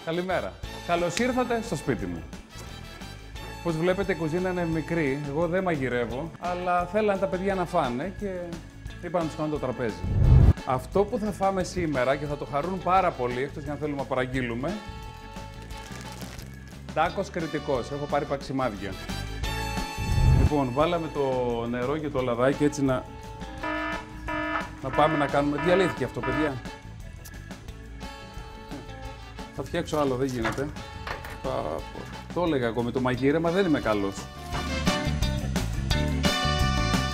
Καλημέρα. Καλώς ήρθατε στο σπίτι μου. Όπως βλέπετε, η κουζίνα είναι μικρή. Εγώ δεν μαγειρεύω, αλλά θέλανε τα παιδιά να φάνε και είπα να τους κάνω το τραπέζι. Αυτό που θα φάμε σήμερα και θα το χαρούν πάρα πολύ, εκτός για να θέλουμε να παραγγείλουμε, τάκος κρητικός. Έχω πάρει παξιμάδια. Λοιπόν, βάλαμε το νερό και το λαδάκι έτσι να πάμε να κάνουμε. Διαλύθηκε αυτό, παιδιά. Θα φτιάξω άλλο, δεν γίνεται. Το έλεγα εγώ, με το μαγείρεμα δεν είμαι καλός.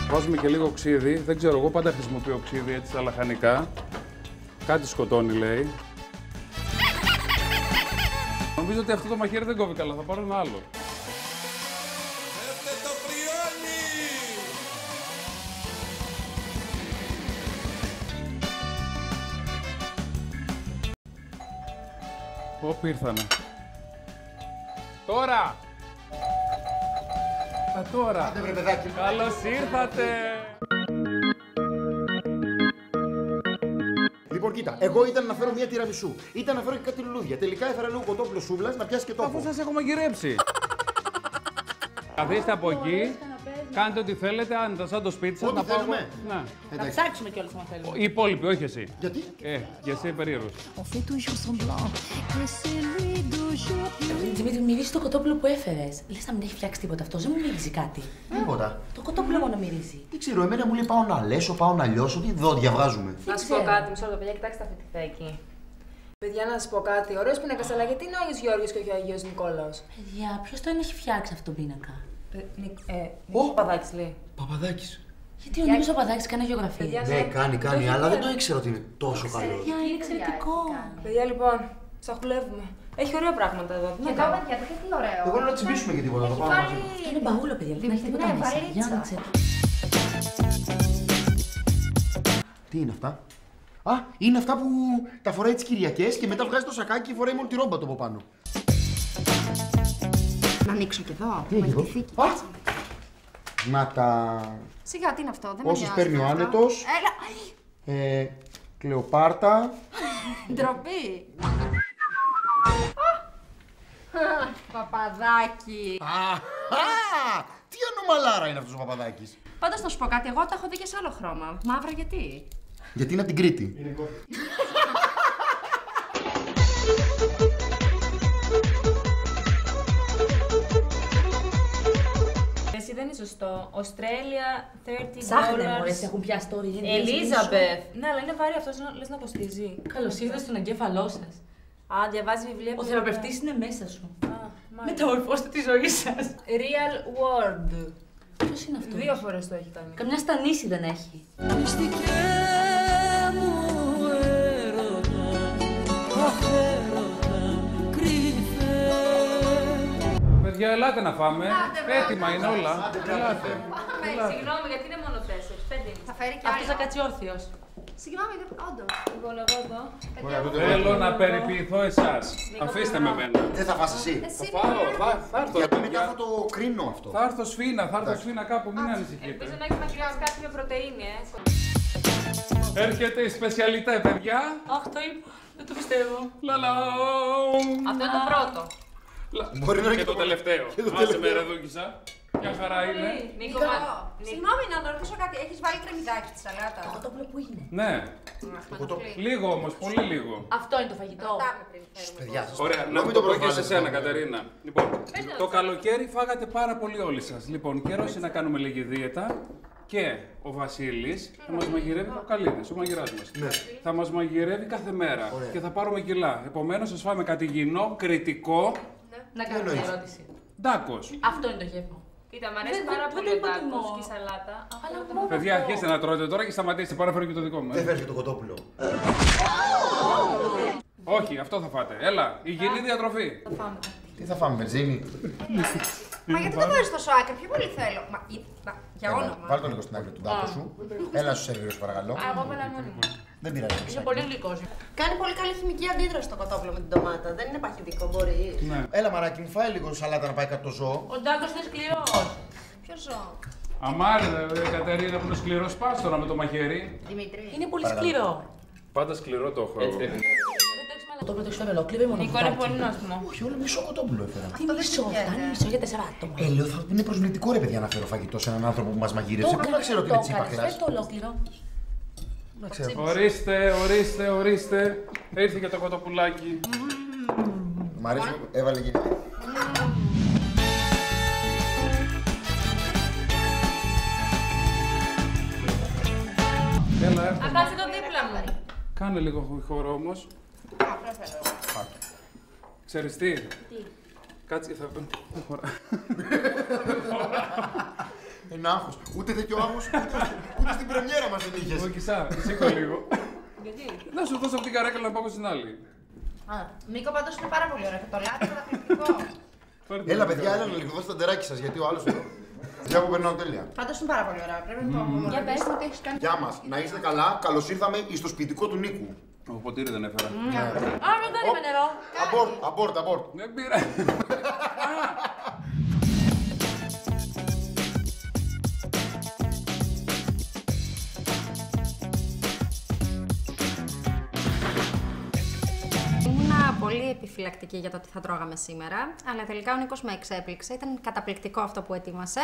Βάζουμε και λίγο ξύδι. Δεν ξέρω, εγώ πάντα χρησιμοποιώ ξύδι έτσι στα λαχανικά. Κάτι σκοτώνει, λέει. Νομίζω ότι αυτό το μαχαίρι δεν κόβει καλά, θα πάρω ένα άλλο. Όπου ήρθανε. Τώρα! Τώρα! Άντε βρε παιδάκι. Καλώς ήρθατε! Λοιπόν, κοίτα, εγώ ήταν να φέρω μια τυραμισού. Ήταν να φέρω και κάτι λουλούδια. Τελικά έφερα λίγο κοτόπουλο σούβλας να πιάσει και τόπο. Αφού σας έχω μαγειρέψει. Καθίστε από εκεί. Κάντε ό,τι θέλετε, αν σαν το σπίτι σας, Ό,τι να πάω. θέλουμε. Ναι. Να ψάξουμε κιόλας αν θέλουμε. Οι υπόλοιποι, όχι εσύ. Γιατί? Για εσύ περίεργος. Δημήτρη, μυρίζει το κοτόπουλο που έφερες. Λες να μην έχει φτιάξει τίποτα αυτό, δεν μου μυρίζει κάτι. Τίποτα. Το κοτόπουλο μόνο μυρίζει. Δεν ξέρω, εμένα μου λέει πάω να λέσω, πάω να λιώσω. Τι δόντια βγάζουμε. Να σου πω κάτι, μισό λεπτό, παιδιά, κοιτάξτε αυτή τη θέκη. Παιδιά, να σα πω κάτι. Ωραίος πίνακας, αλλά γιατί είναι ο Άγιος Γεώργιος και όχι ο Αγίος Νικόλαος? Παιδιά, ποιος τον έχει φτιάξει αυτό τον πίνακα? Νίκος Παπαδάκης λέει. Παπαδάκης. Γιατί ο Νίκος Παπαδάκης κάνει γεωγραφία. Παιδιά, Ναι, κάνει, αλλά δεν το ήξερα ότι είναι τόσο καλό. Παιδιά, είναι εξαιρετικό. Παιδιά, λοιπόν, ψαχουλεύουμε. Έχει ωραία πράγματα εδώ. Και εδώ, παιδιά, τι ωραίο. Εγώ λέω να τσιμπήσουμε και τίποτα. Το πάμε μαζί. Είναι μπαούλο, παιδιά, δεν έχει τίποτα Ναι, μέσα. βαλίτσα. Για να ξέρω. Τι είναι αυτά? Α, είναι αυτά που τα φοράει τις Κυριακές και μετά βγάζει το σακάκι και φοράει μόνο τη ρόμπα το από πάνω. Να ανοίξω και εδώ. Τι έχει εδώ? Α! Να τα... Σιγά, τι είναι αυτό, δεν με Όσες νοιάζει παίρνει ο αυτό. άνετος. Έλα, Κλεοπάρτα. ντροπή. Παπαδάκι. Τι ανομαλάρα είναι αυτός ο Παπαδάκης. Πάντως να σου πω κάτι, εγώ τα έχω δει και σε άλλο χρώμα. Μαύρα γιατί? Γιατί είναι από την Κρήτη. Εσύ δεν είναι σωστό. Australia $30. Ψάχνε μωρές, έχουν πιάσει τώρα. Ελίζαμπεθ. Ναι, αλλά είναι βαρύ αυτός, λες να κοστίζει. Καλώς ήρθατε στον εγκέφαλό σας. Α, διαβάζει βιβλία. Ο θεραπευτής είναι μέσα σου. Μάλιστα. Μεταμορφώστε τη ζωή σας. Real World. Ποιος είναι αυτό? 2 φορές το έχει κάνει. Καμιά στανίση δεν έχει. Παιδιά, ελάτε να φάμε. Έτοιμα είναι όλα. Ελάτε. Συγγνώμη, γιατί είναι μόνο 4. 5 είναι. Θα φέρει κι Αυτός θα άλλο. κάτσει όρθιος. Συγγνώμη, όντως. Λοιπόν, εγώ εδώ. Θέλω να περιποιηθώ εσάς. Αφήστε με εμένα. Δεν θα φας εσύ. Εσύ Θα έρθω. Γιατί μετά παιδιά. θα το κρίνω αυτό. Θα έρθω σφίνα κάπου, μην ανησυχείτε. Ελπίζω να έχει μαγειρέψει κάτι με πρωτεΐνη, Έρχεται η σπεσιαλιτέ, παιδιά. Αχ, το είπα. Δεν το πιστεύω. Λαλα. Αυτό είναι το πρώτο. Μπορεί να είναι Και και το το τελευταίο. Και το Άσε με τελευταίο. ρεδούκισα. Μια χαρά είναι. Νίκο, Συγγνώμη να το ρωτήσω κάτι, έχεις βάλει κρεμμυδάκι στη σαλάτα? Το κοτόπουλο που είναι? Ναι. Μανουκλή. Λίγο όμως, πολύ λίγο. Αυτό είναι το φαγητό. Ρωτάμε πριν φέρουμε. Παιδιά, σας Ωραία, το- να μην το πω και σε προβάλλετε σένα, το- Κατερίνα. Λοιπόν, το καλοκαίρι φάγατε πάρα πολύ όλοι σας. Λοιπόν, καιρός είναι να κάνουμε λίγη δίαιτα και ο Βασίλης θα μας μαγειρεύει, ο Καλίδης, ο μαγειράς μας. Ναι. Θα μας μαγειρεύει κάθε μέρα και θα πάρουμε κιλά. Επομένως, σας φάμε κάτι υγιεινό, κριτικό, Να κάνω μια εννοείς? ερώτηση. ντάκος. Αυτό είναι το γεύμα. κοίτα, μ' αρέσει Δεν- πάρα δεν πολύ το ο υποτιμώ. τάκος και η σαλάτα. Αλλά Αυτό μόνο Παιδιά, αυτό. αρχίστε να τρώτε τώρα και σταματήστε. Πάρε φέρω και το δικό μου. Δεν φέρεις και το κοτόπουλο. Όχι, αυτό θα φάτε. Έλα, υγιεινή διατροφή. Τι θα φάμε, βενζίνη. Μα γιατί το βάζεις τόσο άκρη, πιο πολύ θέλω. Για όνομα. Βάλ' το λίγο στην άκρη του τάκου σου. Έλα σου σερβίρω, σου παρακαλώ. Εγώ πέρα μόνη μου. Δεν πειράζει. Είναι πολύ γλυκός. Κάνει πολύ καλή χημική αντίδραση το κοτόπουλο με την ντομάτα. Δεν είναι παχυντικό, μπορεί. Ναι. Έλα μαράκι μου, φάει λίγο σαλάτα να πάει κάτω το ζώο. Ο Ντάκος είναι σκληρός. Ποιο ζώο? Αμάρε, Κατερίνα, που είναι σκληρό σπάστορα με το μαχαίρι. Δημήτρη. Είναι πολύ Παρακαλώ. σκληρό. Πάντα σκληρό το έχω εγώ. Εντάξει, Το πρώτο έχει ολόκληρο ή μόνο Νικό είναι πολύ νόστιμο. Όχι, όλο μισό κοτόπουλο έφερα. Τι μισό, φτάνει μισό για 4 άτομα. Λέω θα είναι προσβλητικό ρε παιδιά να φέρω φαγητό σε έναν άνθρωπο που μας μαγείρεψε. Πού να ξέρω τι είναι τσίπα Φες το ολόκληρο. Να ξέρω. Ορίστε. Ήρθε και το κοτοπουλάκι. Μ' αρέσει, έβαλε και. Έλα, έρθω. Α, κάτσε εδώ δίπλα μου. Κάνε λίγο χώρο όμως. Ξέρεις τι. Κάτσε, θα... Δεν χωρά. Ένα άγχος. Ούτε τέτοιο άγχος, ούτε στην πρεμιέρα μας δεν είχες. Λογισά, σήκω λίγο. Γιατί? Να σου δώσω από την καρέκλα να πάω στην άλλη. Νίκο, πάντως είναι πάρα πολύ ωραίο. Το λάδι καταπληκτικό. Έλα παιδιά, έλα να λίγο δώσω τα ντεράκι σας, γιατί ο άλλος εδώ. Για που περνάω τέλεια. Πάντως είναι πάρα πολύ ωραίο. Πρέπει να το πούμε. Για πες. Ότι έχεις κάνει. Γεια μας, να είστε καλά, καλώς ήρθαμε στο σπιτικό του Νίκου. Ο ποτήρι δεν έφερα. Α, δεν το είπε νερό. Abort. Δεν πήρα. Ήμουνα πολύ επιφυλακτική για το τι θα τρώγαμε σήμερα, αλλά τελικά ο Νίκος με εξέπληξε. Ήταν καταπληκτικό αυτό που ετοίμασε.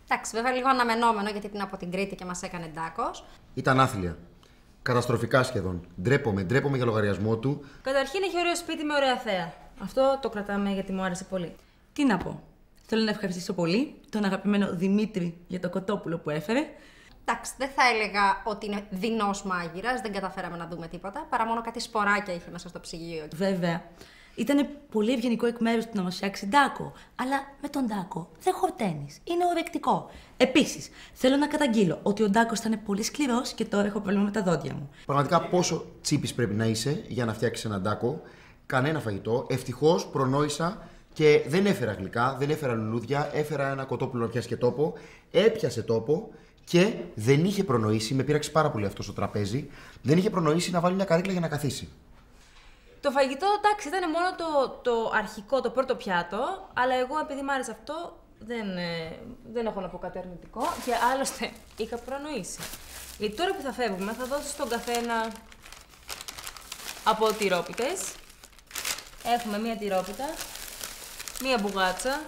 Εντάξει, βέβαια λίγο αναμενόμενο γιατί ήταν από την Κρήτη και μας έκανε ντάκος. Ήταν άθλια. Καταστροφικά σχεδόν. Ντρέπομαι για λογαριασμό του. Καταρχήν έχει ωραίο σπίτι με ωραία θέα. Αυτό το κρατάμε γιατί μου άρεσε πολύ. Τι να πω. Θέλω να ευχαριστήσω πολύ τον αγαπημένο Δημήτρη για το κοτόπουλο που έφερε. Εντάξει, δεν θα έλεγα ότι είναι δεινός μάγειρας, δεν καταφέραμε να δούμε τίποτα, παρά μόνο κάτι σποράκια είχε μέσα στο ψυγείο. Βέβαια. Ήταν πολύ ευγενικό εκ μέρους του να μας φτιάξει ντάκο. Αλλά με τον ντάκο δεν χορταίνεις. Είναι ορεκτικό. Επίσης, θέλω να καταγγείλω ότι ο ντάκος ήταν πολύ σκληρός και τώρα έχω πρόβλημα με τα δόντια μου. Πραγματικά πόσο τσίπης πρέπει να είσαι για να φτιάξεις έναν ντάκο. Κανένα φαγητό. Ευτυχώς προνόησα και δεν έφερα γλυκά, δεν έφερα λουλούδια. Έφερα ένα κοτόπουλο να πιάσει και τόπο. Έπιασε τόπο και δεν είχε προνοήσει. Με πείραξε πάρα πολύ αυτό στο τραπέζι. Δεν είχε προνοήσει να βάλει μια καρέκλα για να καθίσει. Το φαγητό, εντάξει, ήταν μόνο το αρχικό, το πρώτο πιάτο, αλλά εγώ επειδή μ' άρεσε αυτό, δεν έχω να πω κάτι αρνητικό και άλλωστε είχα προνοήσει. Γιατί τώρα που θα φεύγουμε θα δώσω στον καθένα από τυρόπιτες. Έχουμε μία τυρόπιτα, μία μπουγάτσα,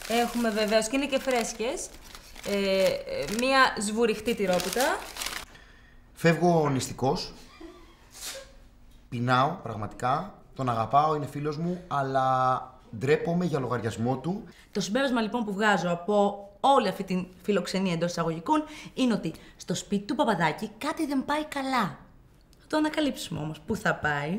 έχουμε βεβαίως και είναι και φρέσκες, μία σβουριχτή τυρόπιτα. Φεύγω νηστικός. Πεινάω, πραγματικά. Τον αγαπάω, είναι φίλος μου, αλλά ντρέπομαι για λογαριασμό του. Το συμπέρασμα λοιπόν που βγάζω από όλη αυτή την φιλοξενία εντός εισαγωγικών είναι ότι στο σπίτι του Παπαδάκη κάτι δεν πάει καλά. Θα το ανακαλύψουμε όμως. Πού θα πάει?